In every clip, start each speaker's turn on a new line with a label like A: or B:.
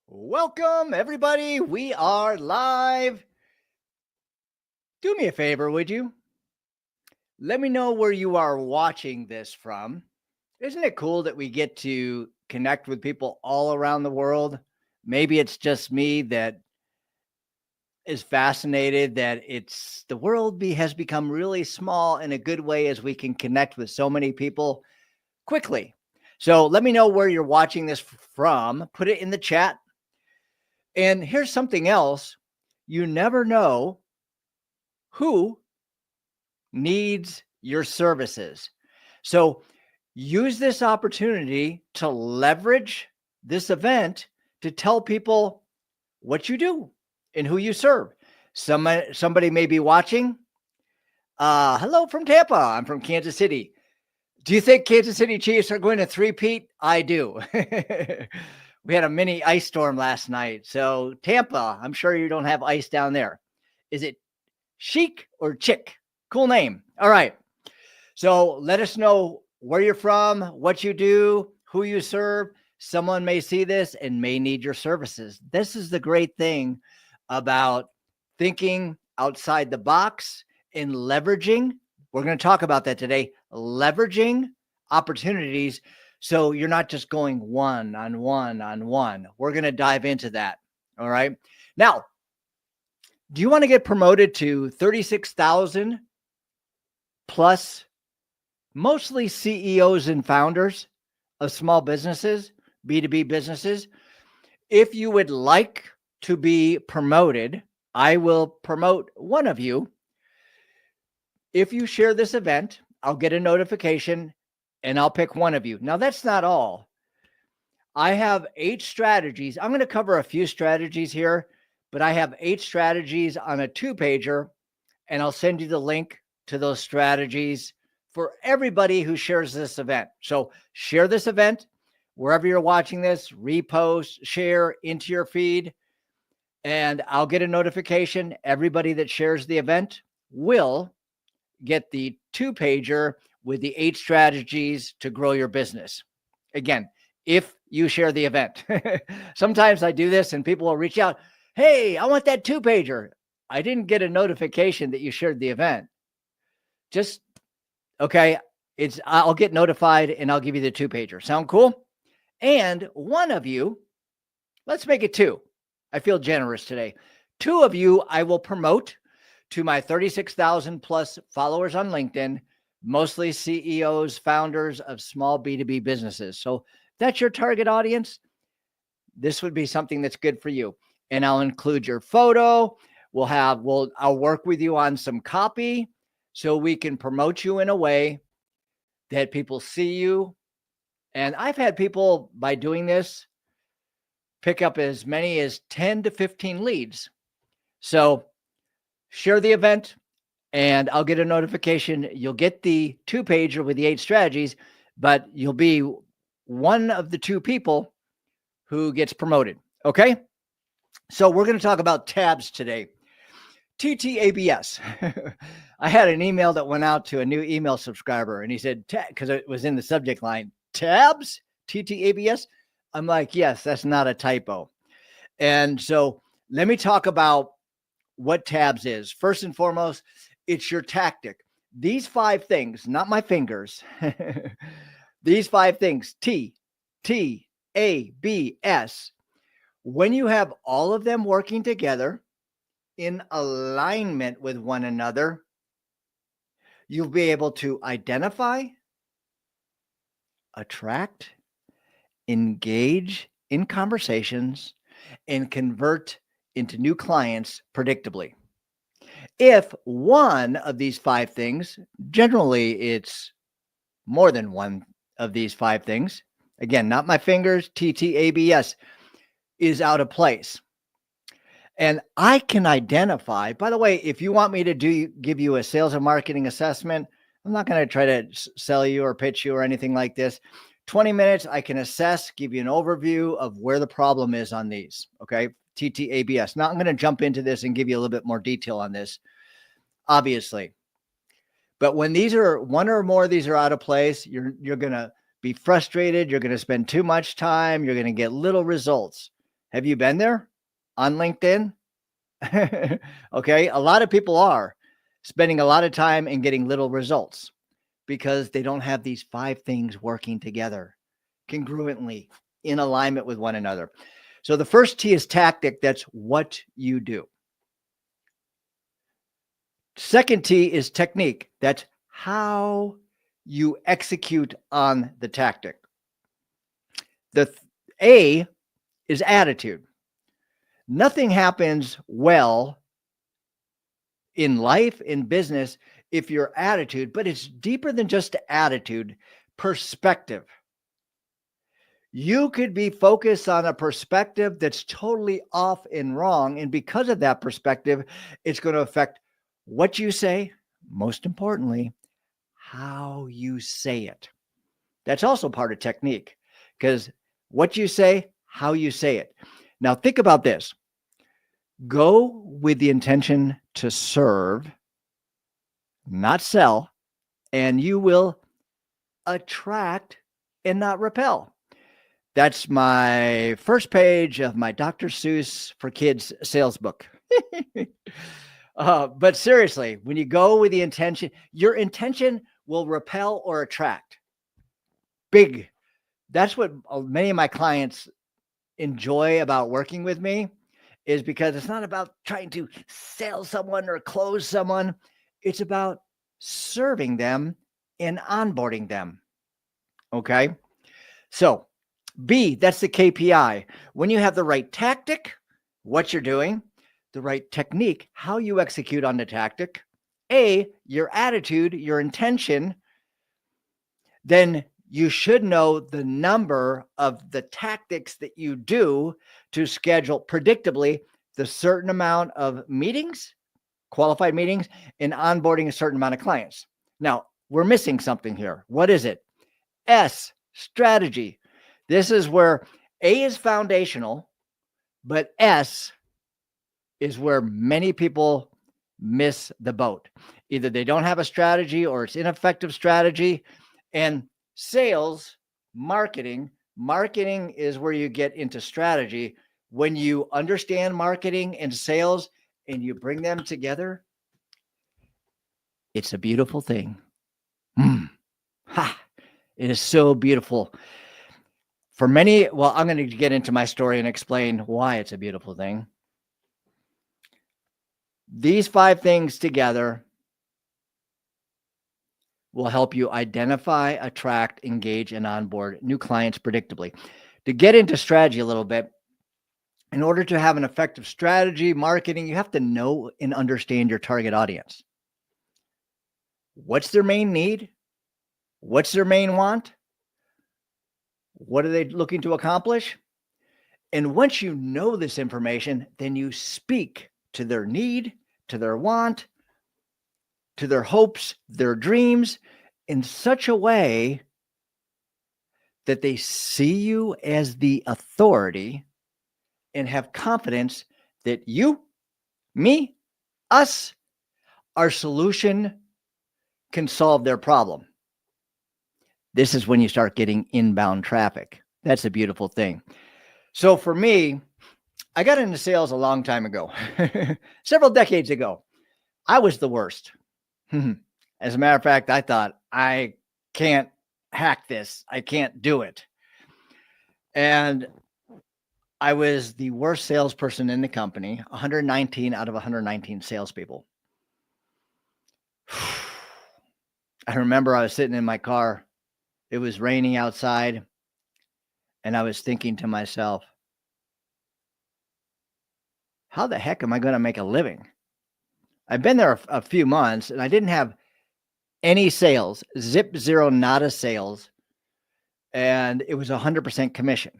A: Welcome, everybody. We are live. Do me a favor, would you? Let me know where you are watching this from. Isn't it cool that we get to connect with people all around the world? Maybe it's just me that is fascinated that it's the world has become really small in a good way as we can connect with so many people quickly. So let me know where you're watching this from. Put it in the chat. And here's something else. You never know who needs your services. So use this opportunity to leverage this event to tell people what you do and who you serve. Somebody may be watching. Hello from Tampa. I'm from Kansas City. Do you think Kansas City Chiefs are going to three-peat? I do. We had a mini ice storm last night. So Tampa, I'm sure you don't have ice down there. Is it Chic or Chick? Cool name. All right. So let us know where you're from, what you do, who you serve. Someone may see this and may need your services. This is the great thing about thinking outside the box and leveraging. We're going to talk about that today. Leveraging opportunities. So you're not just going one on one. We're going to dive into that. All right. Now, do you want to get promoted to 36,000 plus, mostly CEOs and founders of small businesses, B2B businesses? If you would like to be promoted, I will promote one of you. If you share this event, I'll get a notification and I'll pick one of you. Now, that's not all. I have 8 strategies. I'm going to cover a few strategies here, but I have 8 strategies on a 2-pager, and I'll send you the link to those strategies for everybody who shares this event. So share this event wherever you're watching this, repost, share into your feed, and I'll get a notification. Everybody that shares the event will get the 2-pager with the 8 strategies to grow your business. Again, if you share the event. Sometimes I do this and people will reach out. Hey, I want that 2-pager. I didn't get a notification that you shared the event. Just, okay, I'll get notified and I'll give you the 2-pager. Sound cool? And one of you, let's make it 2. I feel generous today. 2 of you I will promote to my 36,000 plus followers on LinkedIn, mostly CEOs, founders of small B2B businesses. So if that's your target audience, this would be something that's good for you. And I'll include your photo. I'll work with you on some copy so we can promote you in a way that people see you. And I've had people, by doing this, pick up as many as 10 to 15 leads. So share the event and I'll get a notification. You'll get the 2-pager with the 8 strategies, but you'll be one of the 2 people who gets promoted. Okay. So we're going to talk about TABS today. TTABS. I had an email that went out to a new email subscriber and he said, because it was in the subject line, TABS, TTABS. I'm like, yes, that's not a typo. And so let me talk about what TABS is. First and foremost, it's your tactic. These 5 things, not my fingers, these 5 things, TTABS, when you have all of them working together in alignment with one another, you'll be able to identify, attract, engage in conversations, and convert into new clients predictably. If one of these 5 things, generally it's more than one of these 5 things, again, not my fingers, TTABS, is out of place. And I can identify, by the way, if you want me to give you a sales and marketing assessment, I'm not going to try to sell you or pitch you or anything like this. 20 minutes, I can assess, give you an overview of where the problem is on these. Okay. TTABS. Now I'm going to jump into this and give you a little bit more detail on this, obviously. But when these are one or more of these are out of place, you're going to be frustrated. You're going to spend too much time. You're going to get little results. Have you been there on LinkedIn? Okay. A lot of people are spending a lot of time and getting little results because they don't have these 5 things working together congruently in alignment with one another. So the first T is tactic. That's what you do. Second T is technique. That's how you execute on the tactic. The A is attitude. Nothing happens well in life, in business, if your attitude, but it's deeper than just attitude, perspective. You could be focused on a perspective that's totally off and wrong. And because of that perspective, it's going to affect what you say, most importantly, how you say it. That's also part of technique because what you say, how you say it. Now, think about this. Go with the intention to serve, not sell, and you will attract and not repel. That's my first page of my Dr. Seuss for Kids sales book. But seriously, when you go with the intention, your intention will repel or attract. Big. That's what many of my clients enjoy about working with me is because it's not about trying to sell someone or close someone. It's about serving them and onboarding them. Okay. So B, that's the KPI. When you have the right tactic, what you're doing, the right technique, how you execute on the tactic, A, your attitude, your intention, then you should know the number of the tactics that you do to schedule predictably the certain amount of meetings, qualified meetings, and onboarding a certain amount of clients. Now, we're missing something here. What is it? S, strategy. This is where A is foundational, but S is where many people miss the boat. Either they don't have a strategy or it's ineffective strategy. And sales, marketing is where you get into strategy. When you understand marketing and sales and you bring them together, it's a beautiful thing. Ha! It is so beautiful. For many, well, I'm going to get into my story and explain why it's a beautiful thing. These 5 things together will help you identify, attract, engage, and onboard new clients predictably. To get into strategy a little bit, in order to have an effective strategy, marketing, you have to know and understand your target audience. What's their main need? What's their main want? What are they looking to accomplish? And once you know this information, then you speak to their need, to their want, to their hopes, their dreams in such a way that they see you as the authority and have confidence that you, me, us, our solution can solve their problem. This is when you start getting inbound traffic. That's a beautiful thing. So for me, I got into sales a long time ago, several decades ago. I was the worst. As a matter of fact, I thought I can't hack this. I can't do it. And I was the worst salesperson in the company, 119 out of 119 salespeople. I remember I was sitting in my car. It was raining outside. And I was thinking to myself, how the heck am I going to make a living? I've been there a few months and I didn't have any sales, zip, zero, nada sales. And it was 100% commission.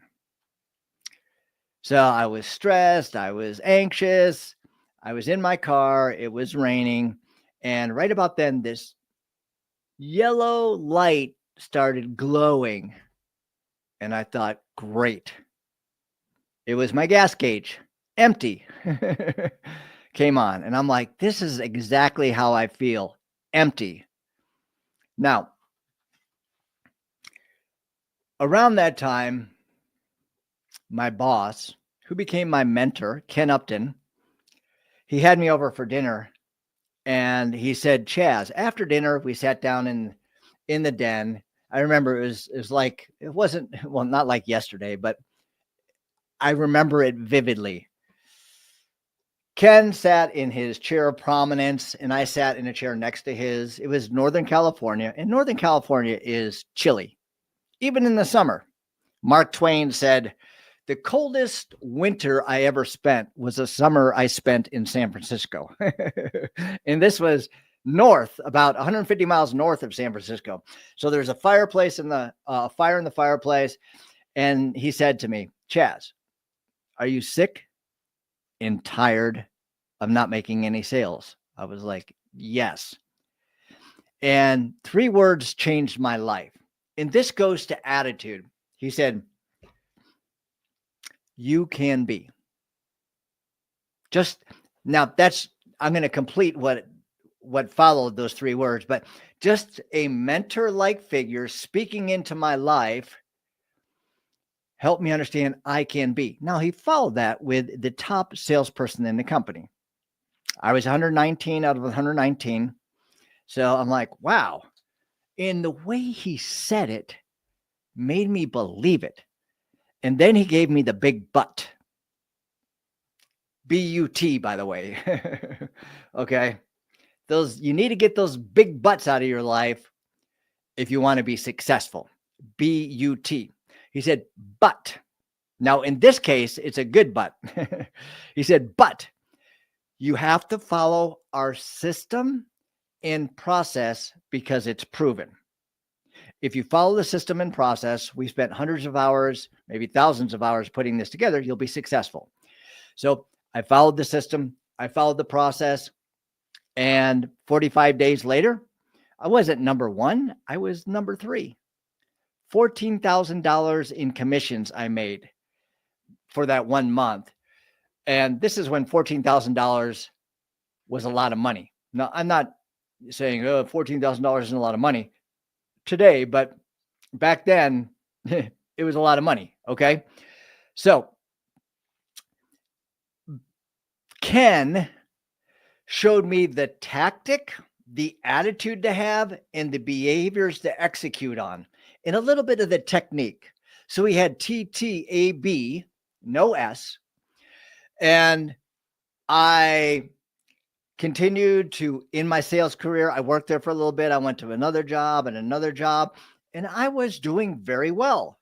A: So I was stressed. I was anxious. I was in my car. It was raining. And right about then, this yellow light started glowing. And I thought, great. It was my gas gauge, empty. Came on. And I'm like, this is exactly how I feel, empty. Now, around that time, my boss, who became my mentor, Ken Upton. He had me over for dinner, and he said, Chaz, after dinner, we sat down in the den. I remember it was like, it wasn't, well, not like yesterday, but I remember it vividly. Ken sat in his chair of prominence, and I sat in a chair next to his. It was Northern California, and Northern California is chilly, even in the summer. Mark Twain said, the coldest winter I ever spent was a summer I spent in San Francisco. And this was north, about 150 miles north of San Francisco. So there's a fireplace in the fire in the fireplace. And he said to me, Chaz, are you sick and tired of not making any sales? I was like, yes. And 3 words changed my life. And this goes to attitude. He said, you can be. Just now, I'm going to complete what followed those 3 words, but just a mentor-like figure speaking into my life helped me understand I can be. Now, he followed that with the top salesperson in the company. I was 119 out of 119. So I'm like, wow. And the way he said it made me believe it. And then he gave me the big but. B-U-T, by the way. Okay. You need to get those big buts out of your life if you want to be successful. B-U-T. He said, but. Now, in this case, it's a good but. He said, but you have to follow our system and process because it's proven. If you follow the system and process, we spent hundreds of hours, maybe thousands of hours putting this together, you'll be successful. So I followed the system, I followed the process, and 45 days later, I wasn't number 1, I was number 3. $14,000 in commissions I made for that 1 month. And this is when $14,000 was a lot of money. Now, I'm not saying, oh, $14,000 isn't a lot of money today, but back then it was a lot of money. Okay. So Ken showed me the tactic, the attitude to have, and the behaviors to execute on, and a little bit of the technique. So he had TTAB, no S. And I continued to, in my sales career, I worked there for a little bit. I went to another job, and I was doing very well.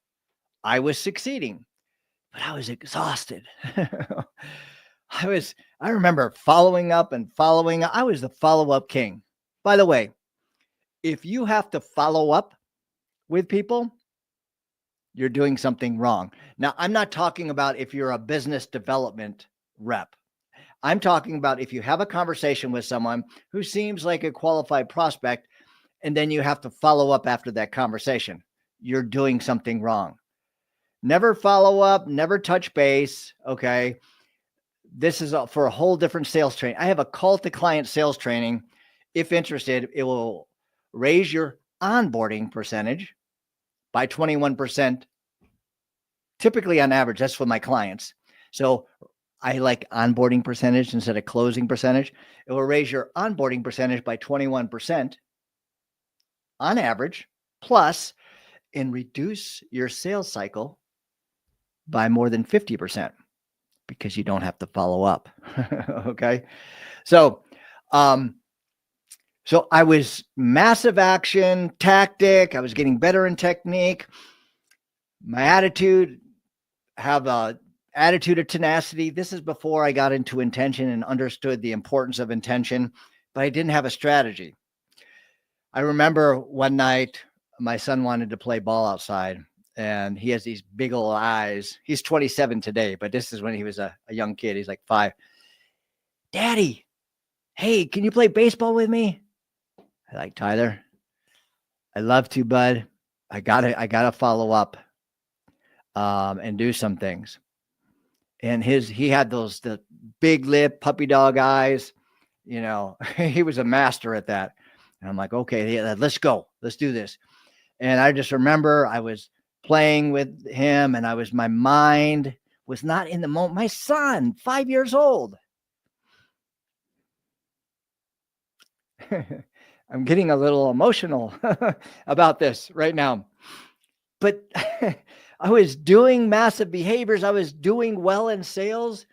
A: I was succeeding, but I was exhausted. I remember following up. I was the follow-up king. By the way, if you have to follow up with people, you're doing something wrong. Now, I'm not talking about if you're a business development rep. I'm talking about if you have a conversation with someone who seems like a qualified prospect, and then you have to follow up after that conversation. You're doing something wrong. Never follow up, never touch base. Okay. This is for a whole different sales training. I have a call to client sales training. If interested, it will raise your onboarding percentage by 21%. Typically on average, that's for my clients. So I like onboarding percentage instead of closing percentage. It will raise your onboarding percentage by 21% on average, plus, and reduce your sales cycle by more than 50% because you don't have to follow up. Okay. So I was massive action, tactic. I was getting better in technique. My attitude, have a attitude of tenacity. This is before I got into intention and understood the importance of intention, but I didn't have a strategy. I remember one night my son wanted to play ball outside, and he has these big old eyes. He's 27 today, but this is when he was a young kid. He's like 5. Daddy, hey, can you play baseball with me? I like, Tyler, I love to, bud. I gotta follow up and do some things. And he had the big lip puppy dog eyes, he was a master at that. And I'm like, okay, yeah, let's go. Let's do this. And I just remember I was playing with him, and my mind was not in the moment. My son, 5 years old. I'm getting a little emotional about this right now. But I was doing massive behaviors. I was doing well in sales,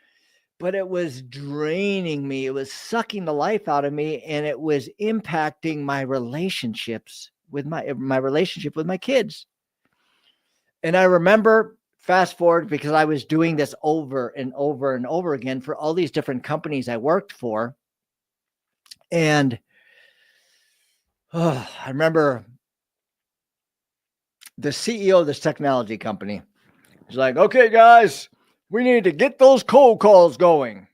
A: but it was draining me. It was sucking the life out of me, and it was impacting my relationships with my relationship with my kids. And I remember, fast forward, because I was doing this over and over and over again for all these different companies I worked for. And I remember the CEO of this technology company was like, okay, guys, we need to get those cold calls going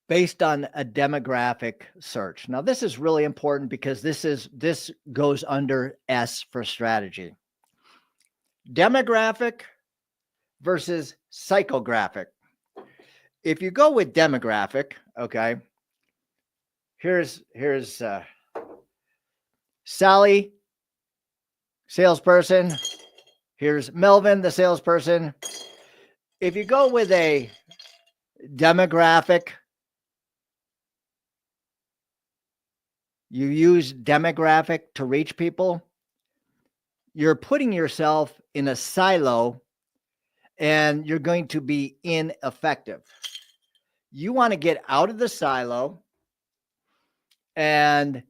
A: based on a demographic search. Now, this is really important because this goes under S for strategy. Demographic versus psychographic. If you go with demographic, okay, here's Sally, salesperson. Here's Melvin, the salesperson. If you go with a demographic, you use demographic to reach people, you're putting yourself in a silo and you're going to be ineffective. You want to get out of the silo and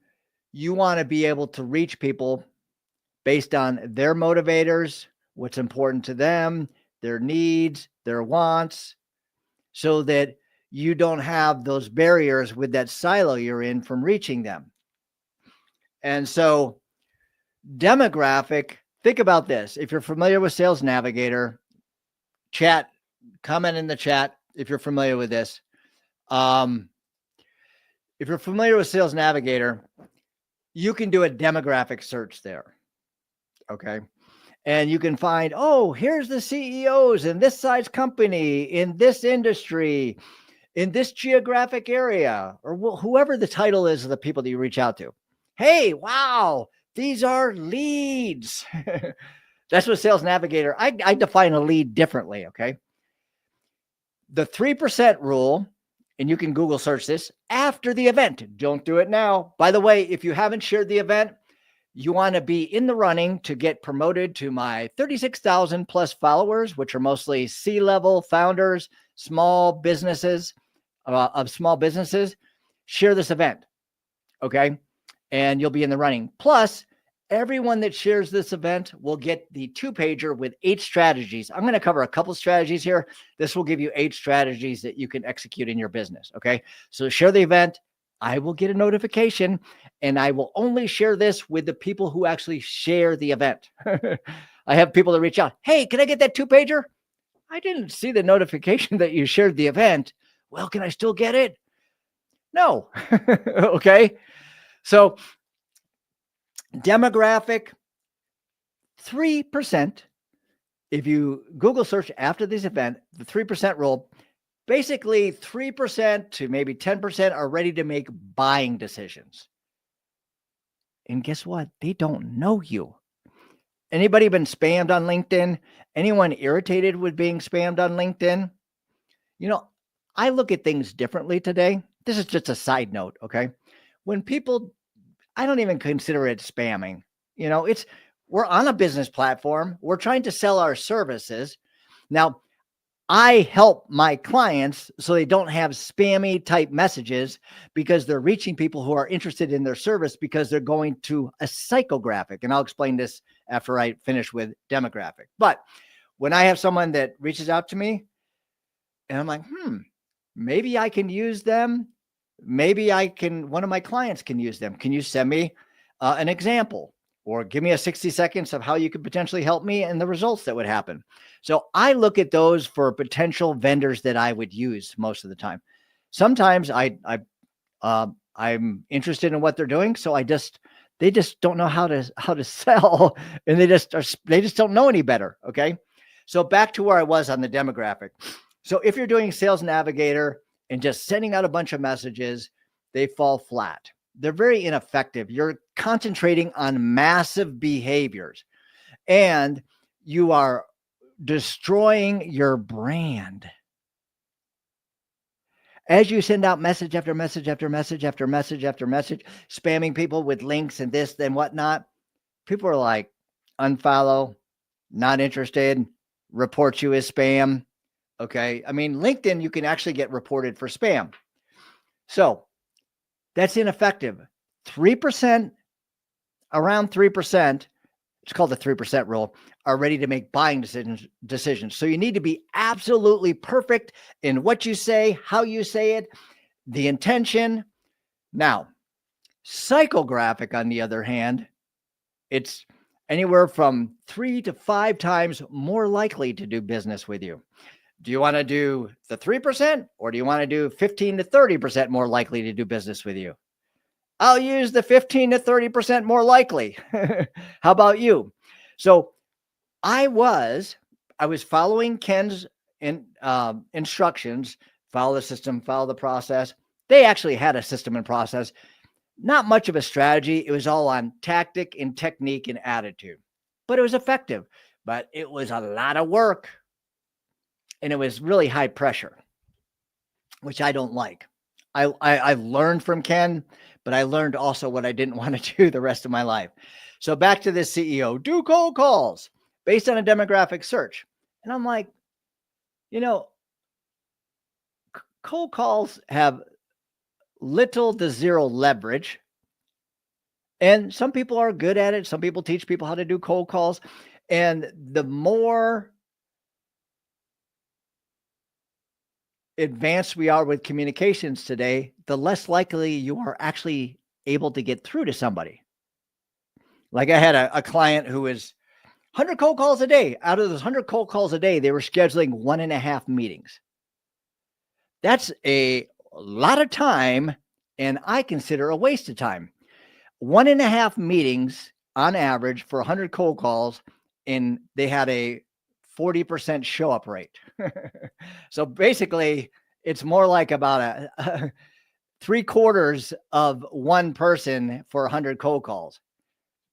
A: you want to be able to reach people based on their motivators, what's important to them, their needs, their wants, so that you don't have those barriers with that silo you're in from reaching them. And so demographic, think about this. If you're familiar with Sales Navigator, comment in the chat if you're familiar with this. If you're familiar with Sales Navigator, you can do a demographic search there. Okay. And you can find, oh, here's the CEOs in this size company, in this industry, in this geographic area, or whoever the title is of the people that you reach out to. Hey, wow, these are leads. That's what Sales Navigator, I define a lead differently, okay? The 3% rule, and you can Google search this, after the event. Don't do it now. By the way, if you haven't shared the event, you want to be in the running to get promoted to my 36,000 plus followers, which are mostly C-level founders, small businesses, share this event, okay? And you'll be in the running. Plus, everyone that shares this event will get the 2-pager with 8 strategies. I'm going to cover a couple strategies here. This will give you 8 strategies that you can execute in your business, okay? So share the event. I will get a notification, and I will only share this with the people who actually share the event. I have people that reach out. Hey, can I get that 2-pager? I didn't see the notification that you shared the event. Well, can I still get it? No. Okay. So demographic, 3%. If you Google search after this event, the 3% rule, basically 3% to maybe 10% are ready to make buying decisions. And guess what? They don't know you. Anybody been spammed on LinkedIn? Anyone irritated with being spammed on LinkedIn? You know, I look at things differently today. This is just a side note, okay? When people, I don't even consider it spamming. You know, we're on a business platform. We're trying to sell our services. Now, I help my clients so they don't have spammy type messages because they're reaching people who are interested in their service because they're going to a psychographic. And I'll explain this after I finish with demographic. But when I have someone that reaches out to me and I'm like, maybe I can use them. Maybe one of my clients can use them. Can you send me an example? Or give me a 60 seconds of how you could potentially help me and the results that would happen. So I look at those for potential vendors that I would use most of the time. Sometimes I'm interested in what they're doing, so they just don't know how to sell, and they just don't know any better. Okay, so back to where I was on the demographic. So if you're doing Sales Navigator and just sending out a bunch of messages, they fall flat. They're very ineffective. You're concentrating on massive behaviors and you are destroying your brand. As you send out message after message after message after message after message, spamming people with links and this and whatnot, people are like, unfollow, not interested, report you as spam. Okay. I mean, LinkedIn, you can actually get reported for spam. So that's ineffective. 3%, around 3%, it's called the 3% rule, are ready to make buying decisions. So you need to be absolutely perfect in what you say, how you say it, the intention. Now, psychographic, on the other hand, it's anywhere from 3 to 5 times more likely to do business with you. Do you want to do the 3% or do you want to do 15 to 30% more likely to do business with you? I'll use the 15 to 30% more likely. How about you? So I was following Ken's instructions, follow the system, follow the process. They actually had a system and process, not much of a strategy. It was all on tactic and technique and attitude, but it was effective, but it was a lot of work and it was really high pressure, which I don't like. I learned from Ken, but I learned also what I didn't want to do the rest of my life. So back to this CEO, do cold calls based on a demographic search. And I'm like, cold calls have little to zero leverage. And some people are good at it. Some people teach people how to do cold calls. And the more advanced we are with communications today, the less likely you are actually able to get through to somebody. Like I had a client who was 100 cold calls a day. Out of those 100 cold calls a day, they were scheduling 1.5 meetings. That's a lot of time, and I consider a waste of time. 1.5 meetings on average for 100 cold calls, and they had a 40% show up rate. So basically, it's more like about a 3/4 of one person for 100 cold calls.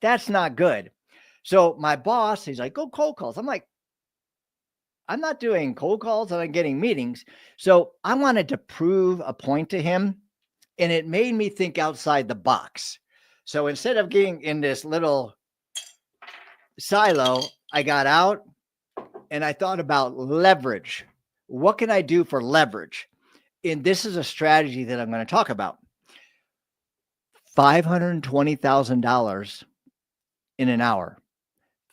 A: That's not good. So my boss, he's like, go cold calls. I'm like, I'm not doing cold calls and I'm getting meetings. So I wanted to prove a point to him, and it made me think outside the box. So instead of getting in this little silo, I got out and I thought about leverage. What can I do for leverage? And this is a strategy that I'm going to talk about. $520,000 in an hour.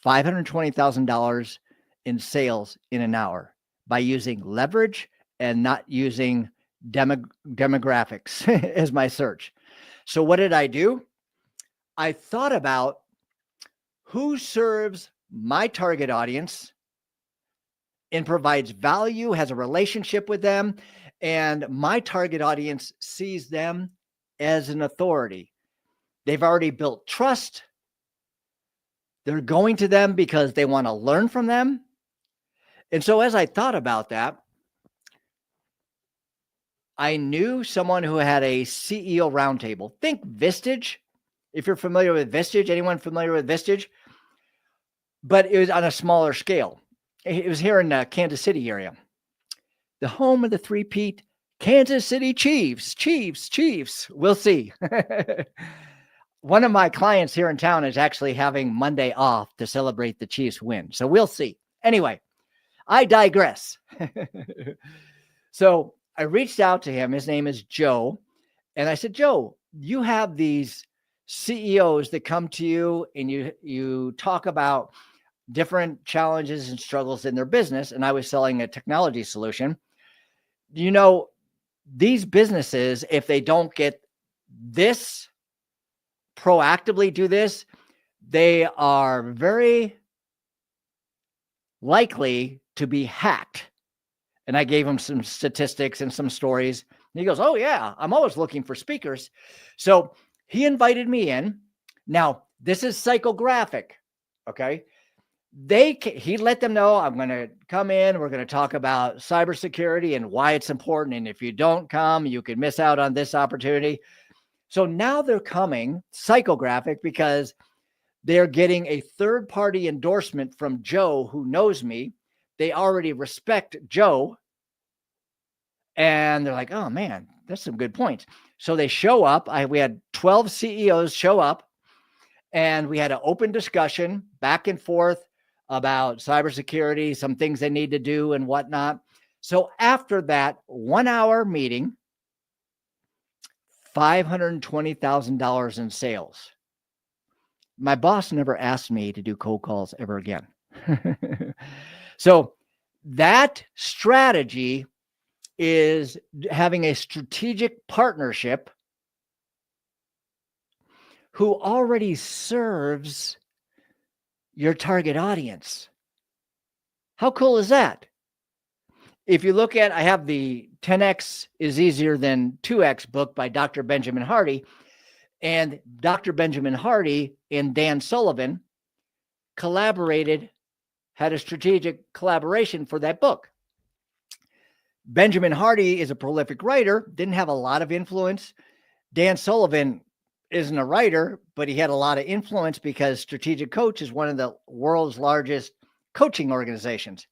A: $520,000 in sales in an hour by using leverage and not using demographics as my search. So what did I do? I thought about who serves my target audience and provides value, has a relationship with them, and my target audience sees them as an authority. They've already built trust. They're going to them because they want to learn from them. And so as I thought about that, I knew someone who had a CEO roundtable. Think Vistage. If you're familiar with Vistage, anyone familiar with Vistage? But it was on a smaller scale. It was here in the Kansas City area. The home of the three-peat Kansas City Chiefs. Chiefs. We'll see. One of my clients here in town is actually having Monday off to celebrate the Chiefs win. So we'll see. Anyway, I digress. So I reached out to him. His name is Joe. And I said, Joe, you have these CEOs that come to you and you talk about different challenges and struggles in their business. And I was selling a technology solution. These businesses, if they don't get this, proactively do this, they are very likely to be hacked. And I gave him some statistics and some stories. And he goes, oh yeah, I'm always looking for speakers. So he invited me in. Now, this is psychographic. Okay. He let them know I'm going to come in. We're going to talk about cybersecurity and why it's important. And if you don't come, you could miss out on this opportunity. So now they're coming psychographic because they're getting a third-party endorsement from Joe, who knows me, they already respect Joe, and they're like, oh man, that's some good points. So they show up. We had 12 CEOs show up, and we had an open discussion back and forth about cybersecurity, some things they need to do and whatnot. So after that 1 hour meeting, $520,000 in sales. My boss never asked me to do cold calls ever again. So that strategy is having a strategic partnership who already serves your target audience. How cool is that? If you look at, I have the 10X is Easier Than 2X book by Dr. Benjamin Hardy, and Dr. Benjamin Hardy and Dan Sullivan collaborated, had a strategic collaboration for that book. Benjamin Hardy is a prolific writer, didn't have a lot of influence. Dan Sullivan isn't a writer, but he had a lot of influence because Strategic Coach is one of the world's largest coaching organizations.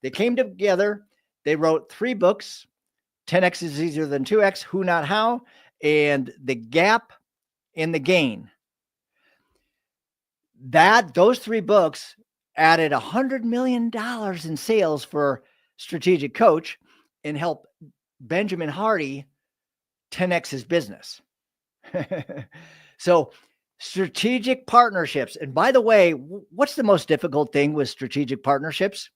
A: They came together. They wrote 3 books, 10X is Easier Than 2X, Who Not How, and The Gap and the Gain. Those 3 books added $100 million in sales for Strategic Coach and helped Benjamin Hardy 10X his business. So strategic partnerships. And by the way, what's the most difficult thing with strategic partnerships?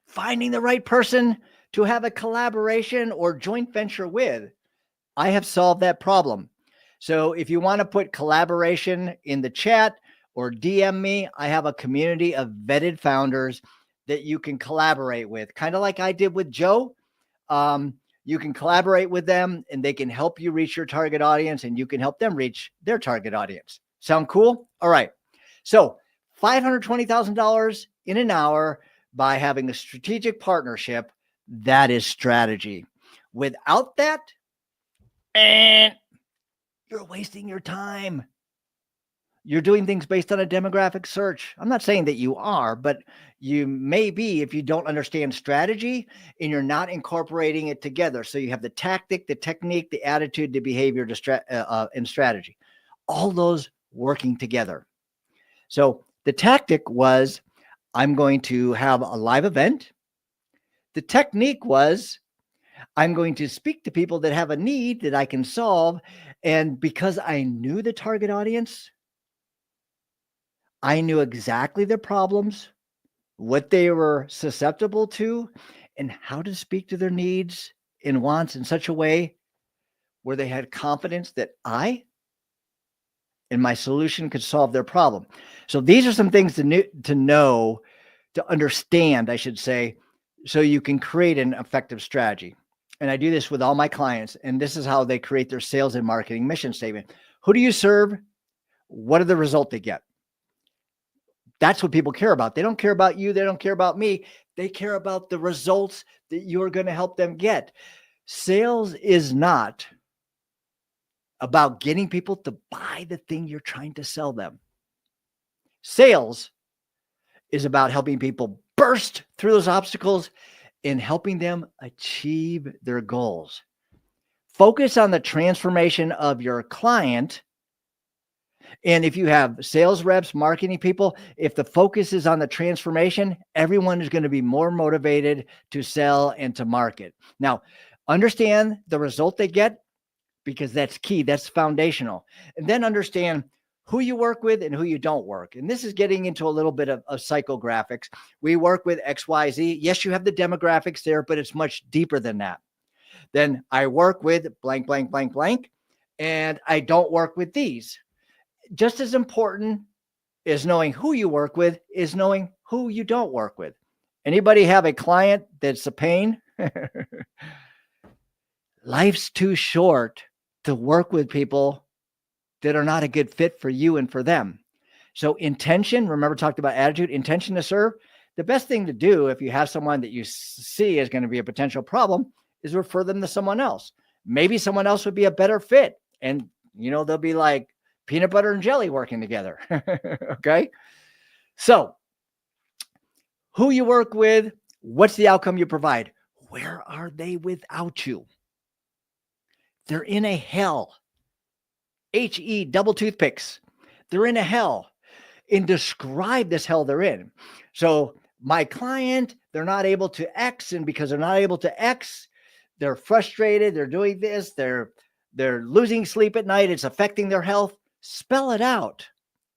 A: Finding the right person to have a collaboration or joint venture with. I have solved that problem. So if you want to put collaboration in the chat or DM me, I have a community of vetted founders that you can collaborate with, kind of like I did with Joe. You can collaborate with them and they can help you reach your target audience and you can help them reach their target audience. Sound cool? All right. So $520,000 in an hour by having a strategic partnership. That is strategy. Without that, you're wasting your time. You're doing things based on a demographic search. I'm not saying that you are, but you may be if you don't understand strategy and you're not incorporating it together. So you have the tactic, the technique, the attitude, the behavior, and strategy. All those working together. So the tactic was, I'm going to have a live event. The technique was, I'm going to speak to people that have a need that I can solve. And because I knew the target audience, I knew exactly their problems, what they were susceptible to, and how to speak to their needs and wants in such a way where they had confidence that I and my solution could solve their problem. So these are some things to know, to understand, I should say, so you can create an effective strategy. And I do this with all my clients, and this is how they create their sales and marketing mission statement. Who do you serve? What are the results they get? That's what people care about. They don't care about you. They don't care about me. They care about the results that you're going to help them get. Sales is not about getting people to buy the thing you're trying to sell them. Sales is about helping people burst through those obstacles and helping them achieve their goals. Focus on the transformation of your client. And if you have sales reps, marketing people, if the focus is on the transformation, everyone is going to be more motivated to sell and to market. Now, understand the result they get, because that's key. That's foundational. And then understand who you work with and who you don't work. And this is getting into a little bit of psychographics. We work with XYZ. Yes, you have the demographics there, but it's much deeper than that. Then I work with blank, blank, blank, blank, and I don't work with these. Just as important as knowing who you work with is knowing who you don't work with. Anybody have a client that's a pain? Life's too short to work with people that are not a good fit for you and for them. So intention, remember, talked about attitude, intention to serve. The best thing to do if you have someone that you see is going to be a potential problem is refer them to someone else. Maybe someone else would be a better fit. And, they'll be like peanut butter and jelly working together. Okay. So who you work with, what's the outcome you provide. Where are they without you? They're in a hell. H-E, double toothpicks. They're in a hell. And describe this hell they're in. So my client, they're not able to X, and because they're not able to X, they're frustrated, they're doing this, they're losing sleep at night, it's affecting their health. Spell it out.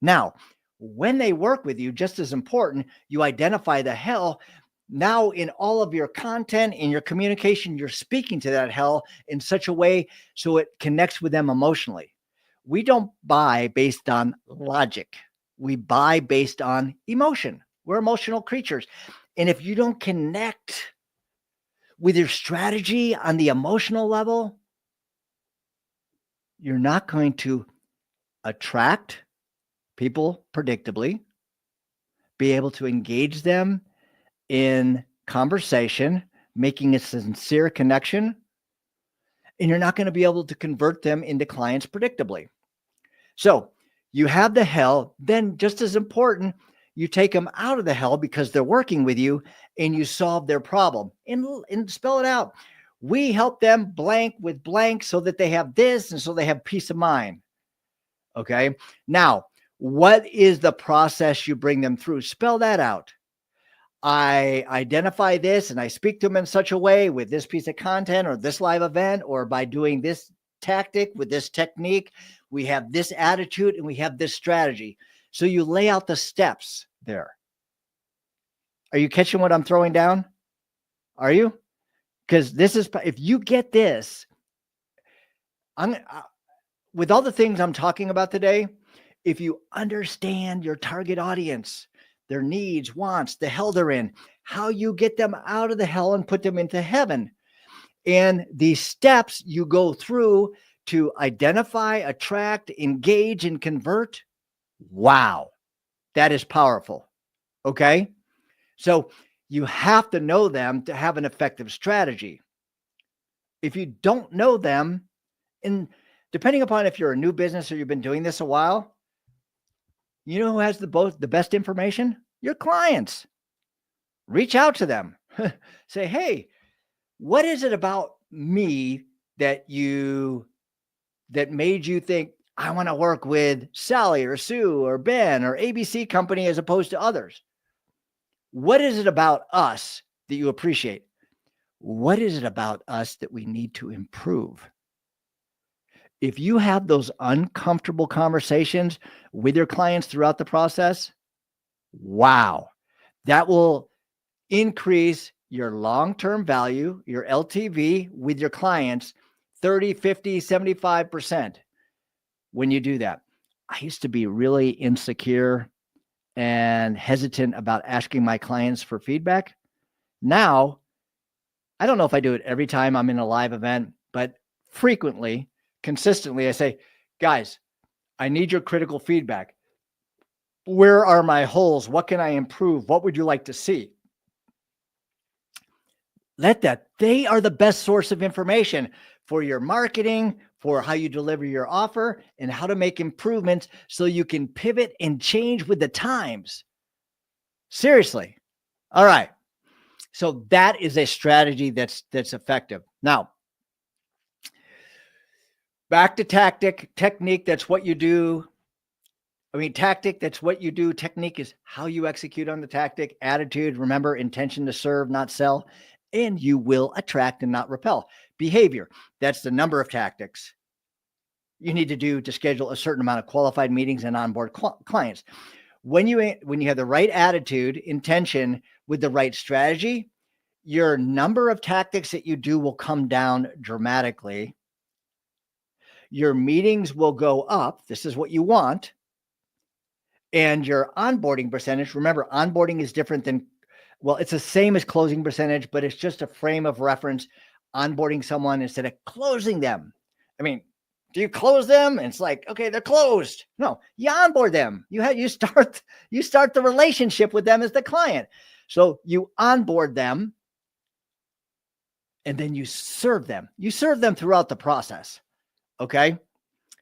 A: Now, when they work with you, just as important, you identify the hell. Now, in all of your content, in your communication, you're speaking to that hell in such a way so it connects with them emotionally. We don't buy based on logic. We buy based on emotion. We're emotional creatures. And if you don't connect with your strategy on the emotional level, you're not going to attract people predictably, be able to engage them in conversation, making a sincere connection, and you're not going to be able to convert them into clients predictably. So you have the hell, then just as important, you take them out of the hell because they're working with you and you solve their problem and spell it out. We help them blank with blank so that they have this and so they have peace of mind. Okay. Now, what is the process you bring them through? Spell that out. I identify this and I speak to them in such a way with this piece of content or this live event, or by doing this tactic with this technique, we have this attitude and we have this strategy. So you lay out the steps there. Are you catching what I'm throwing down? Are you? Because this is, if you get this, with all the things I'm talking about today, if you understand your target audience, their needs, wants, the hell they're in, how you get them out of the hell and put them into heaven, and the steps you go through to identify, attract, engage, and convert, wow, that is powerful. Okay? So you have to know them to have an effective strategy. If you don't know them, and depending upon if you're a new business or you've been doing this a while, you know who has the best information? Your clients. Reach out to them. Say, hey, what is it about me that made you think I want to work with Sally or Sue or Ben or ABC company as opposed to others? What is it about us that you appreciate? What is it about us that we need to improve? If you have those uncomfortable conversations with your clients throughout the process, wow, that will increase your long-term value, your LTV with your clients 30, 50, 75% when you do that. I used to be really insecure and hesitant about asking my clients for feedback. Now, I don't know if I do it every time I'm in a live event, but frequently, consistently, I say, guys, I need your critical feedback. Where are my holes? What can I improve? What would you like to see? They are the best source of information for your marketing, for how you deliver your offer, and how to make improvements so you can pivot and change with the times. Seriously. All right. So that is a strategy that's effective. Now, back to technique, that's what you do. Tactic, that's what you do. Technique is how you execute on the tactic. Attitude, remember, intention to serve, not sell. And you will attract and not repel. Behavior, that's the number of tactics you need to do to schedule a certain amount of qualified meetings and onboard clients. When you have the right attitude, intention with the right strategy, your number of tactics that you do will come down dramatically. Your meetings will go up. This is what you want. And your onboarding percentage, remember, onboarding is different than, well, it's the same as closing percentage, but it's just a frame of reference. Onboarding someone instead of closing them. Do you close them? And it's like, okay, they're closed. No, you onboard them. You start the relationship with them as the client. So you onboard them and then you serve them. You serve them throughout the process. Okay.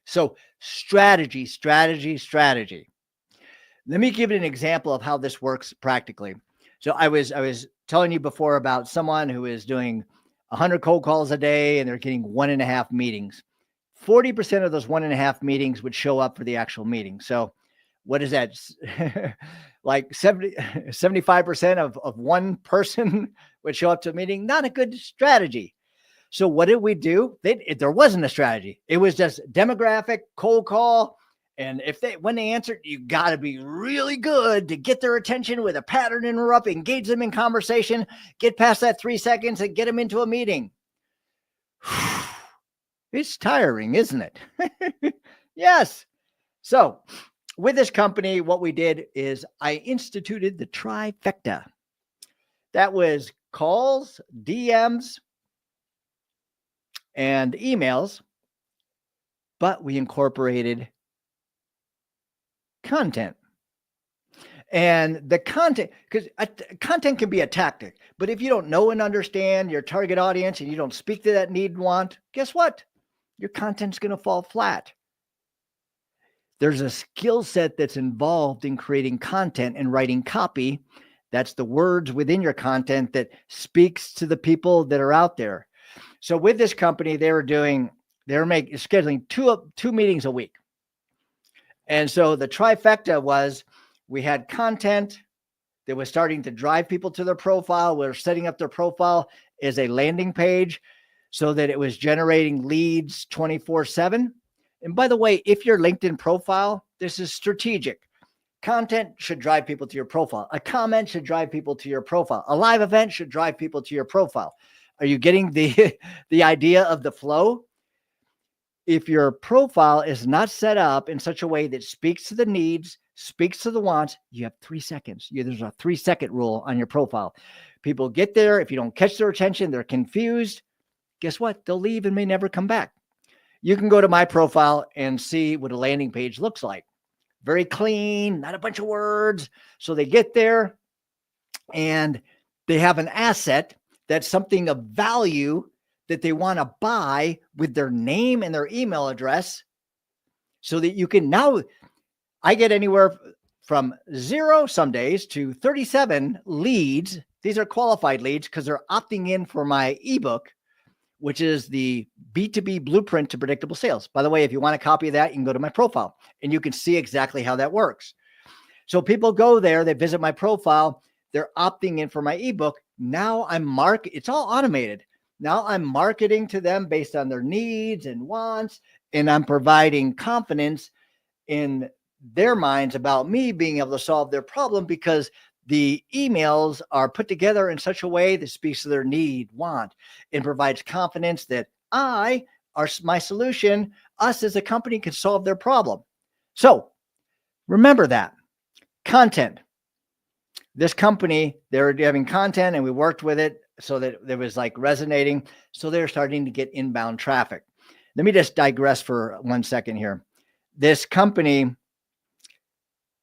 A: So strategy. Let me give you an example of how this works practically. So I was telling you before about someone who is doing 100 cold calls a day and they're getting 1.5 meetings. 40% of those 1.5 meetings would show up for the actual meeting. So what is that? Like 75% of one person would show up to a meeting. Not a good strategy. So what did we do? There wasn't a strategy. It was just demographic, cold call. And when they answered, you got to be really good to get their attention with a pattern interrupt, engage them in conversation, get past that 3 seconds and get them into a meeting. It's tiring, isn't it? Yes. So with this company, what we did is I instituted the trifecta. That was calls, DMs, and emails, but we incorporated content. And the content, because content can be a tactic, but if you don't know and understand your target audience and you don't speak to that need and want, guess what? Your content's going to fall flat. There's a skill set that's involved in creating content and writing copy. That's the words within your content that speaks to the people that are out there. So with this company, they were scheduling two meetings a week. And so the trifecta was, we had content that was starting to drive people to their profile. We're setting up their profile as a landing page so that it was generating leads 24/7. And by the way, if your LinkedIn profile, this is strategic. Content should drive people to your profile. A comment should drive people to your profile. A live event should drive people to your profile. Are you getting the idea of the flow? If your profile is not set up in such a way that speaks to the needs, speaks to the wants, you have 3 seconds. There's a 3-second rule on your profile. People get there. If you don't catch their attention, they're confused. Guess what? They'll leave and may never come back. You can go to my profile and see what a landing page looks like. Very clean, not a bunch of words. So they get there and they have an asset that's something of value that they want to buy with their name and their email address, so that you can now, I get anywhere from 0 some days to 37 leads. These are qualified leads because they're opting in for my ebook, which is the B2B blueprint to predictable sales. By the way, if you want a copy of that, you can go to my profile and you can see exactly how that works. So people go there, they visit my profile, they're opting in for my ebook. Now it's all automated. Now I'm marketing to them based on their needs and wants, and I'm providing confidence in their minds about me being able to solve their problem, because the emails are put together in such a way that speaks to their need, want, and provides confidence that my solution, us as a company, can solve their problem. So remember that. Content. This company, they were having content and we worked with it so that it was like resonating. So they're starting to get inbound traffic. Let me just digress for 1 second here. This company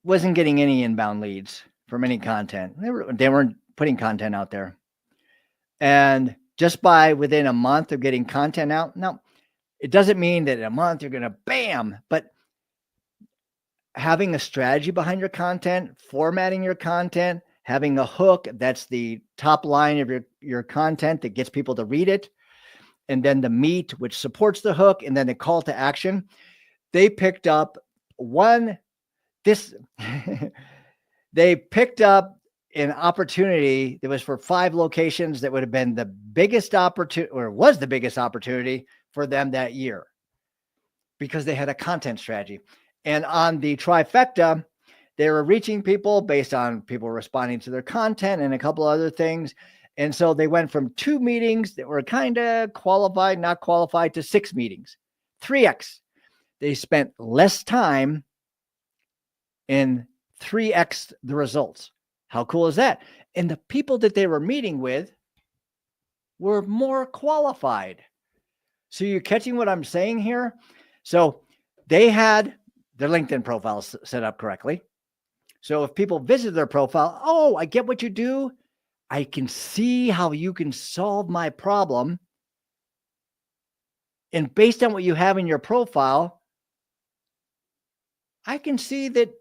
A: wasn't getting any inbound leads from any content. They weren't putting content out there. And just by within a month of getting content out, now it doesn't mean that in a month you're going to bam, but having a strategy behind your content, formatting your content, having a hook, that's the top line of your content that gets people to read it. And then the meat, which supports the hook, and then the call to action. They picked up they picked up an opportunity that was for 5 locations that would have been the biggest opportunity, or was the biggest opportunity for them that year, because they had a content strategy. And on the trifecta, they were reaching people based on people responding to their content and a couple other things. And so they went from 2 meetings that were kind of qualified, not qualified, to 6 meetings, 3x. They spent less time and 3x the results. How cool is that? And the people that they were meeting with were more qualified. So you're catching what I'm saying here? So they had their LinkedIn profiles set up correctly. So if people visit their profile, oh, I get what you do. I can see how you can solve my problem. And based on what you have in your profile, I can see that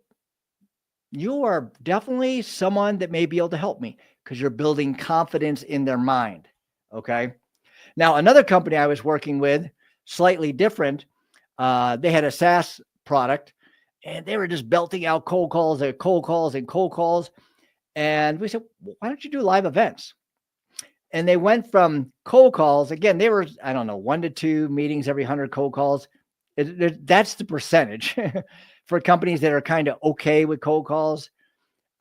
A: you are definitely someone that may be able to help me. because you're building confidence in their mind. Okay. Now, another company I was working with, slightly different, they had a SaaS product and they were just belting out cold calls and cold calls and cold calls. And we said, why don't you do live events? And they went from cold calls. Again, they were, I don't know, 1 to 2 meetings every 100 cold calls. That's the percentage for companies that are kind of okay with cold calls.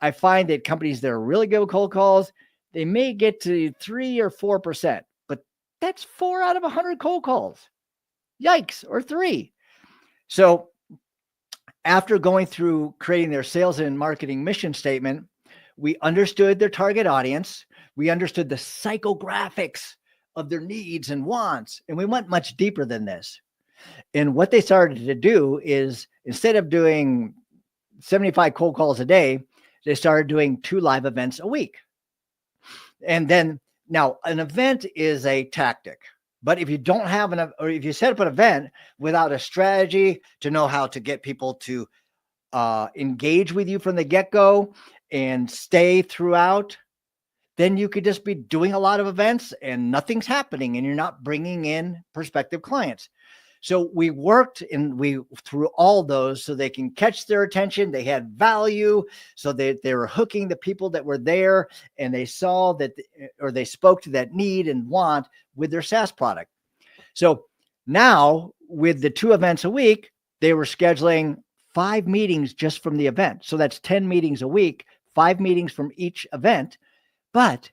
A: I find that companies that are really good with cold calls, they may get to 3 or 4%, but that's 4 out of 100 cold calls. Yikes, or 3. So after going through creating their sales and marketing mission statement, we understood their target audience. We understood the psychographics of their needs and wants, and we went much deeper than this. And what they started to do is, instead of doing 75 cold calls a day, they started doing 2 live events a week. And then, now an event is a tactic, but if you don't have or if you set up an event without a strategy to know how to get people to engage with you from the get-go and stay throughout, then you could just be doing a lot of events and nothing's happening and you're not bringing in prospective clients. So we worked through all those so they can catch their attention. They had value. So they were hooking the people that were there, and they saw that, or they spoke to that need and want with their SaaS product. So now with the 2 events a week, they were scheduling 5 meetings just from the event. So that's 10 meetings a week, 5 meetings from each event. But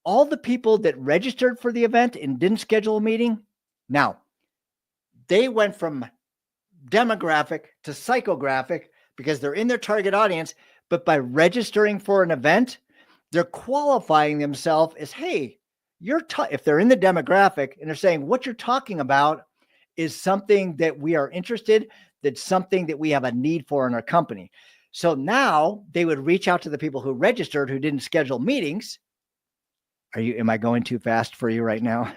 A: all the people that registered for the event and didn't schedule a meeting, now they went from demographic to psychographic because they're in their target audience. But by registering for an event, they're qualifying themselves as, hey, if they're in the demographic and they're saying what you're talking about is something that we are interested, that's something that we have a need for in our company. So now they would reach out to the people who registered who didn't schedule meetings. Am I going too fast for you right now?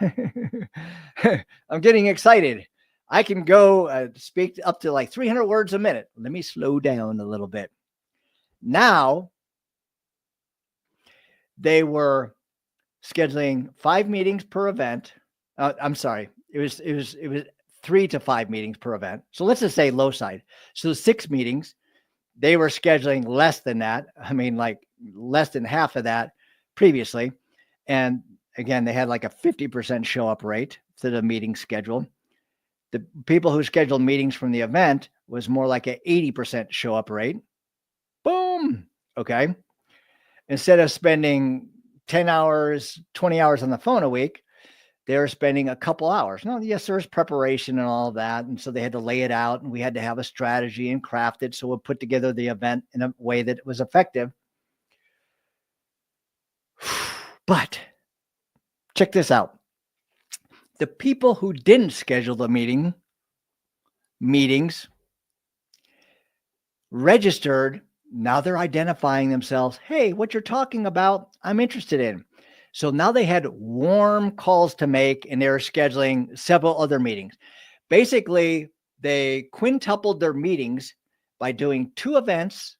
A: I'm getting excited. I can go speak up to like 300 words a minute. Let me slow down a little bit. Now they were scheduling 5 meetings per event. I'm sorry. It was 3 to 5 meetings per event. So let's just say low side. So 6 meetings. They were scheduling less than that. I mean, like less than half of that previously. And again, they had like a 50% show up rate to the meeting schedule. The people who scheduled meetings from the event was more like an 80% show up rate. Boom. Okay. Instead of spending 10 hours, 20 hours on the phone a week, they were spending a couple hours. Now, yes, there was preparation and all of that. And so they had to lay it out and we had to have a strategy and craft it. So we'll put together the event in a way that was effective. But check this out. The people who didn't schedule the meetings registered. Now they're identifying themselves. Hey, what you're talking about, I'm interested in. So now they had warm calls to make and they were scheduling several other meetings. Basically, they quintupled their meetings by doing 2 events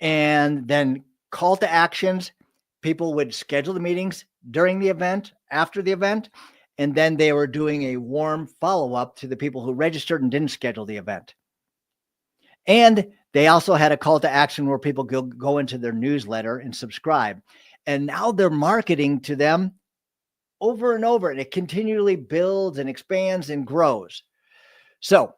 A: and then call to actions. People would schedule the meetings during the event, after the event, and then they were doing a warm follow-up to the people who registered and didn't schedule the event. And they also had a call to action where people go into their newsletter and subscribe. And now they're marketing to them over and over, and it continually builds and expands and grows. So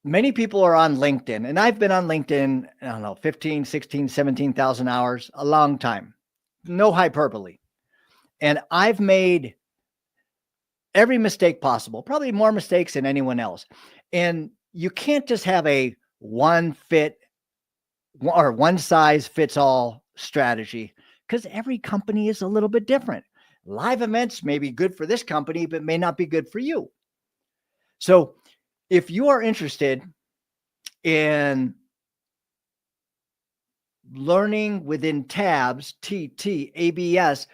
A: many people are on LinkedIn, and I've been on LinkedIn, I don't know, 15, 16, 17,000 hours, a long time. No hyperbole. And I've made every mistake possible, probably more mistakes than anyone else. And you can't just have a one size fits all strategy because every company is a little bit different. Live events may be good for this company, but may not be good for you. So if you are interested in learning within TABS, TTABS,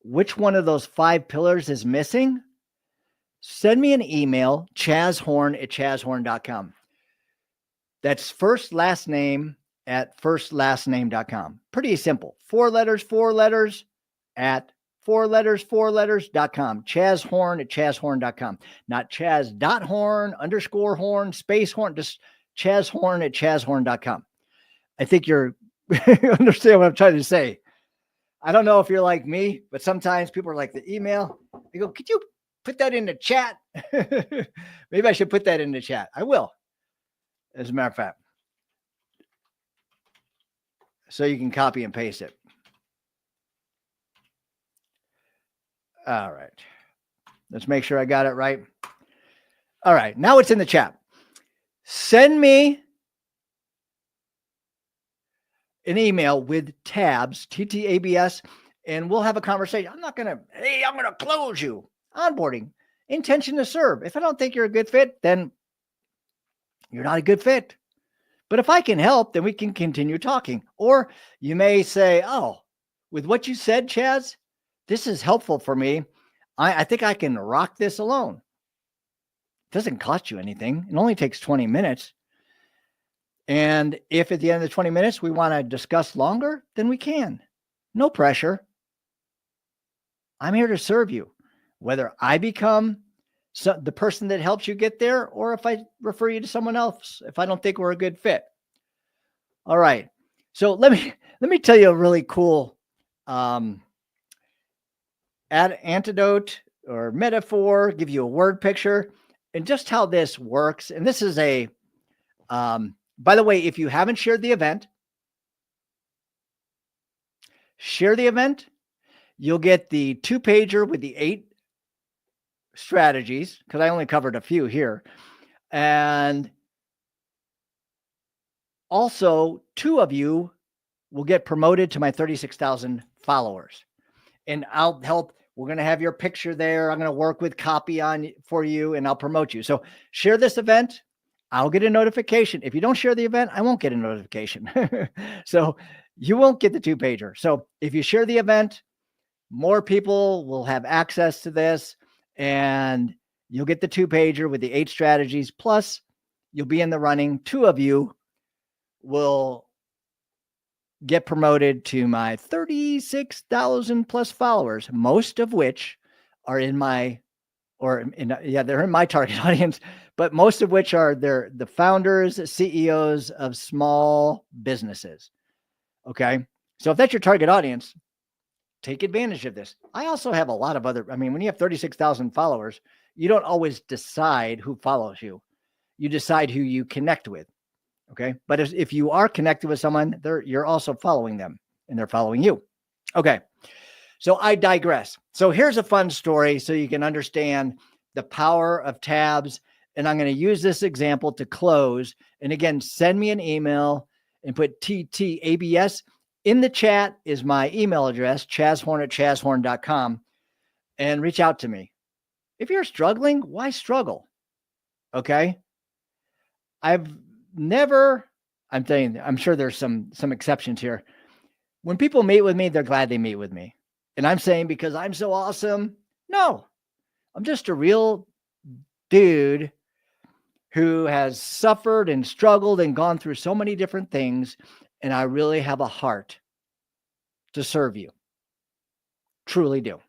A: which one of those 5 pillars is missing, send me an email, chazhorn@chazhorn.com. That's first last name at firstlastname.com. Pretty simple. 4 letters at 4 letters.com. Chaz Horn at chazhorn.com. Not Chaz.horn, _horn, space horn, just Chaz Horn at chazhorn.com. I think you understand what I'm trying to say. I don't know if you're like me, but sometimes people are like the email. They go, could you put that in the chat? Maybe I should put that in the chat. I will, as a matter of fact. So you can copy and paste it. All right. Let's make sure I got it right. All right. Now it's in the chat. Send me an email with TABS, TTABS, and we'll have a conversation. I'm going to close you. Onboarding, intention to serve. If I don't think you're a good fit, then you're not a good fit. But if I can help, then we can continue talking. Or you may say, oh, with what you said, Chaz, this is helpful for me. I think I can rock this alone. It doesn't cost you anything. It only takes 20 minutes. And if at the end of the 20 minutes we want to discuss longer, then we can. No pressure. I'm here to serve you, whether I become the person that helps you get there, or if I refer you to someone else, if I don't think we're a good fit. All right. So let me tell you a really cool antidote or metaphor, give you a word picture, and just how this works. And this is by the way, if you haven't shared the event, share the event. You'll get the 2-pager with the 8 strategies, because I only covered a few here. And also 2 of you will get promoted to my 36,000 followers. And I'll help. We're going to have your picture there. I'm going to work with copy for you, and I'll promote you. So share this event. I'll get a notification. If you don't share the event, I won't get a notification. So you won't get the 2-pager. So if you share the event, more people will have access to this, and you'll get the 2-pager with the 8 strategies. Plus, you'll be in the running. 2 of you will get promoted to my 36,000 plus followers, most of which are they're in my target audience, but most of which are the founders, CEOs of small businesses. Okay. So if that's your target audience, take advantage of this. I also have a lot of when you have 36,000 followers, you don't always decide who follows you. You decide who you connect with. Okay. But if you are connected with someone, you're also following them, and they're following you. Okay. So I digress. So here's a fun story so you can understand the power of tabs. And I'm going to use this example to close. And again, send me an email and put TTABS. In the chat is my email address, chazhorn@chazhorn.com, and reach out to me. If you're struggling, why struggle? Okay. I'm sure there's some exceptions here. When people meet with me, they're glad they meet with me. And I'm saying because I'm so awesome. No, I'm just a real dude who has suffered and struggled and gone through so many different things. And I really have a heart to serve you. Truly do.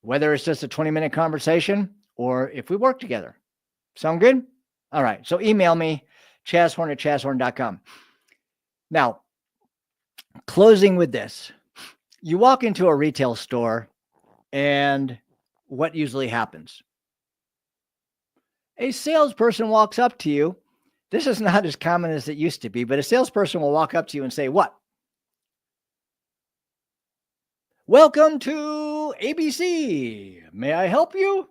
A: Whether it's just a 20-minute conversation or if we work together. Sound good? All right. So email me, chazhorn@chazhorn.com. Now, closing with this. You walk into a retail store, and what usually happens? A salesperson walks up to you. This is not as common as it used to be, but a salesperson will walk up to you and say, what? Welcome to ABC. May I help you?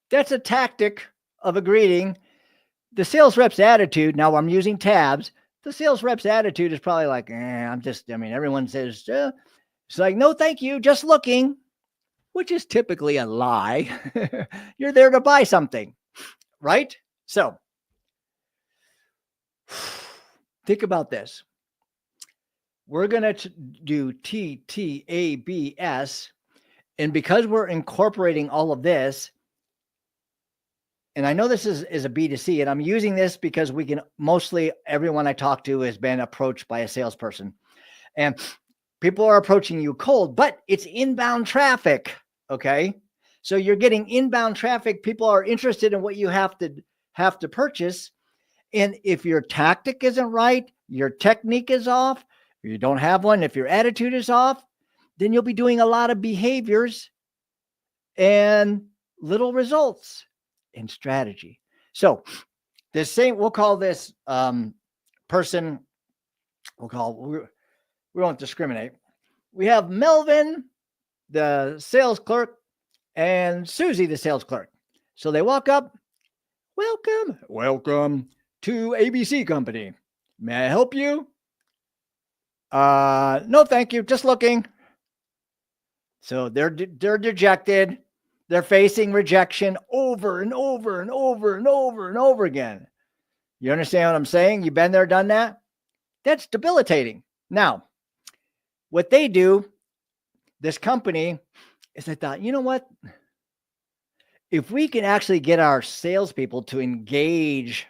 A: That's a tactic of a greeting. The sales rep's attitude, now I'm using tabs. The sales rep's attitude is probably like, everyone says, it's like, no, thank you. Just looking, which is typically a lie. You're there to buy something, right? So think about this. We're going to do TTABS. And because we're incorporating all of this, and I know this is a B2C, and I'm using this because we can mostly everyone I talk to has been approached by a salesperson, and people are approaching you cold, but it's inbound traffic. Okay. So you're getting inbound traffic. People are interested in what you have to purchase. And if your tactic isn't right, your technique is off, or you don't have one, if your attitude is off, then you'll be doing a lot of behaviors and little results in strategy. So this same, we'll call this person, we won't discriminate. We have Melvin, the sales clerk, and Susie, the sales clerk. So they walk up, welcome to ABC Company. May I help you? No, thank you. Just looking. So they're dejected. They're facing rejection over and over and over and over and over again. You understand what I'm saying? You've been there, done that? That's debilitating. Now, what they do, this company, is they thought, you know what? If we can actually get our salespeople to engage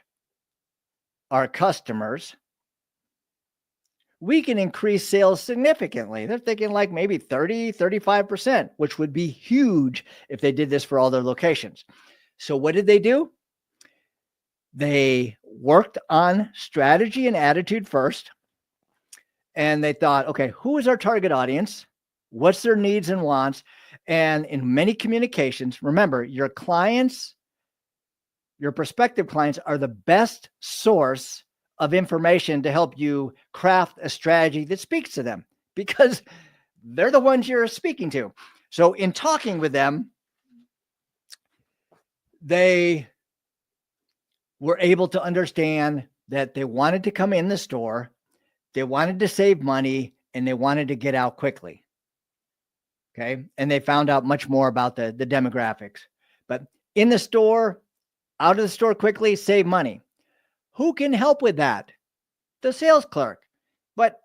A: our customers, we can increase sales significantly. They're thinking like maybe 30, 35%, which would be huge if they did this for all their locations. So what did they do? They worked on strategy and attitude first. And they thought, okay, who is our target audience? What's their needs and wants? And in many communications, remember, your clients, your prospective clients are the best source of information to help you craft a strategy that speaks to them because they're the ones you're speaking to. So in talking with them, they were able to understand that they wanted to come in the store, they wanted to save money, and they wanted to get out quickly. Okay. And they found out much more about the demographics. But in the store, out of the store quickly, save money. Who can help with that? The sales clerk. But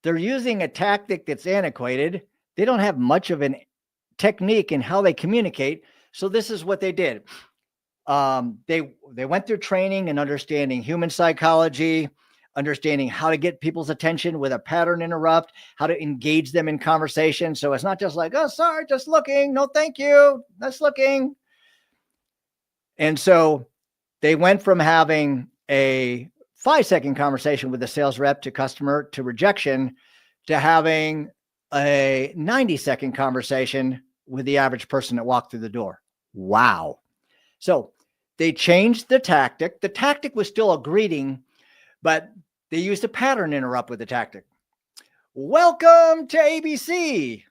A: they're using a tactic that's antiquated. They don't have much of a technique in how they communicate. So this is what they did. They went through training and understanding human psychology, understanding how to get people's attention with a pattern interrupt, how to engage them in conversation. So it's not just like, oh, sorry, just looking. No, thank you. Just looking. And so they went from having a 5-second conversation with the sales rep to customer to rejection to having a 90-second conversation with the average person that walked through the door. Wow. So they changed the tactic. The tactic was still a greeting, but they used a pattern interrupt with the tactic. Welcome to ABC.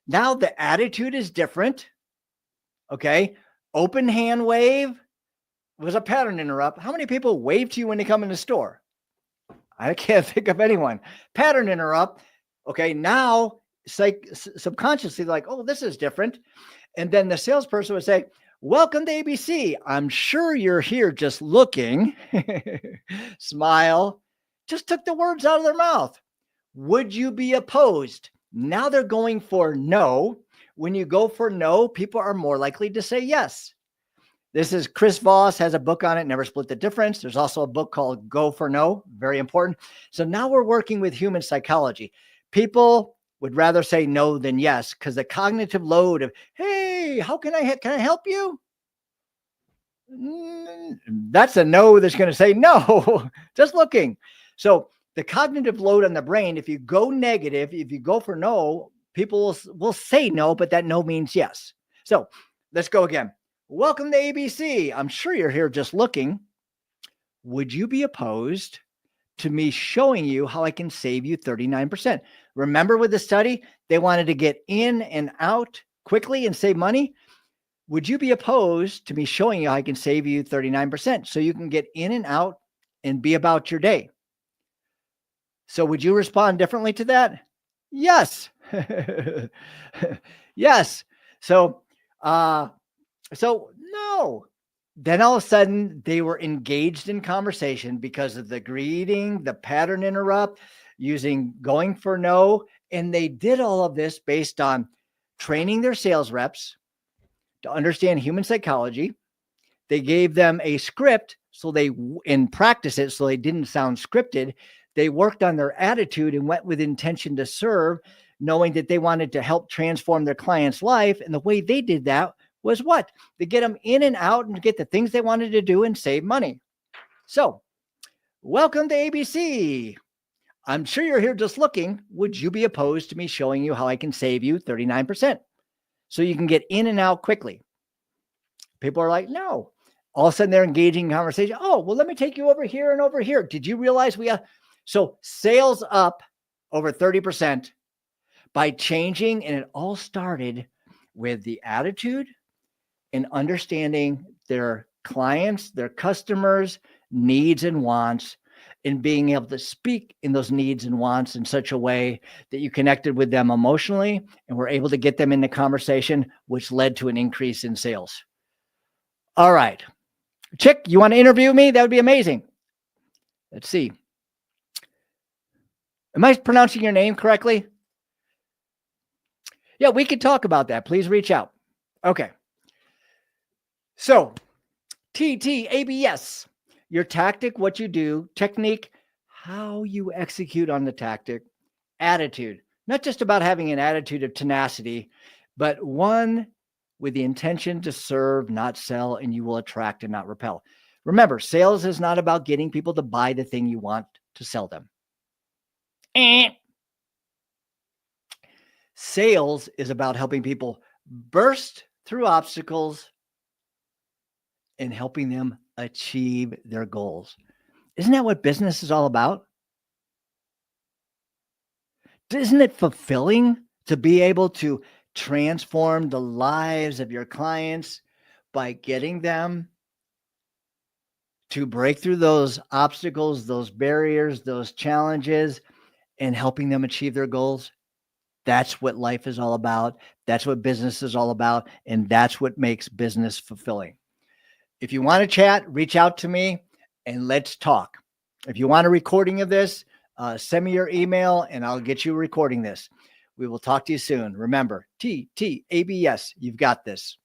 A: Now the attitude is different. Okay. Open hand wave was a pattern interrupt. How many people wave to you when they come in the store? I can't think of anyone. Pattern interrupt. Okay. Now subconsciously like, oh, this is different. And then the salesperson would say, welcome to ABC. I'm sure you're here just looking. Smile. Just took the words out of their mouth. Would you be opposed? Now they're going for no. When you go for no, people are more likely to say yes. This is Chris Voss has a book on it, Never Split the Difference. There's also a book called Go for No, very important. So now we're working with human psychology. People would rather say no than yes because the cognitive load of, hey, how can I help you? That's a no that's going to say no, just looking. So the cognitive load on the brain, if you go negative, if you go for no, people will say no, but that no means yes. So let's go again. Welcome to ABC. I'm sure you're here just looking. Would you be opposed to me showing you how I can save you 39%? Remember with the study, they wanted to get in and out quickly and save money. Would you be opposed to me showing you how I can save you 39% so you can get in and out and be about your day? So would you respond differently to that? Yes. Yes. So no. Then all of a sudden they were engaged in conversation because of the greeting, the pattern interrupt, going for no. And they did all of this based on training their sales reps to understand human psychology, They gave them a script so they and practice it so they didn't sound scripted. They worked on their attitude and went with intention to serve, knowing that they wanted to help transform their client's life. And the way they did that was what? To get them in and out and get the things they wanted to do and save money. So, welcome to ABC. I'm sure you're here just looking. Would you be opposed to me showing you how I can save you 39% so you can get in and out quickly? People are like, no. All of a sudden they're engaging in conversation. Oh, well, let me take you over here and over here. Did you realize so sales up over 30% by changing, and it all started with the attitude and understanding their clients, their customers' needs and wants, and being able to speak in those needs and wants in such a way that you connected with them emotionally and were able to get them in the conversation, which led to an increase in sales. All right. Chick, you want to interview me? That would be amazing. Let's see. Am I pronouncing your name correctly? Yeah, we could talk about that. Please reach out. Okay. So, TTABS, your tactic, what you do, technique, how you execute on the tactic, attitude, not just about having an attitude of tenacity, but one with the intention to serve, not sell, and you will attract and not repel. Remember, sales is not about getting people to buy the thing you want to sell them. Sales is about helping people burst through obstacles and helping them achieve their goals. Isn't that what business is all about? Isn't it fulfilling to be able to transform the lives of your clients by getting them to break through those obstacles, those barriers, those challenges, and helping them achieve their goals? That's what life is all about. That's what business is all about. And that's what makes business fulfilling. If you want to chat, reach out to me and let's talk. If you want a recording of this, send me your email and I'll get you recording this. We will talk to you soon. Remember, TTABS, you've got this.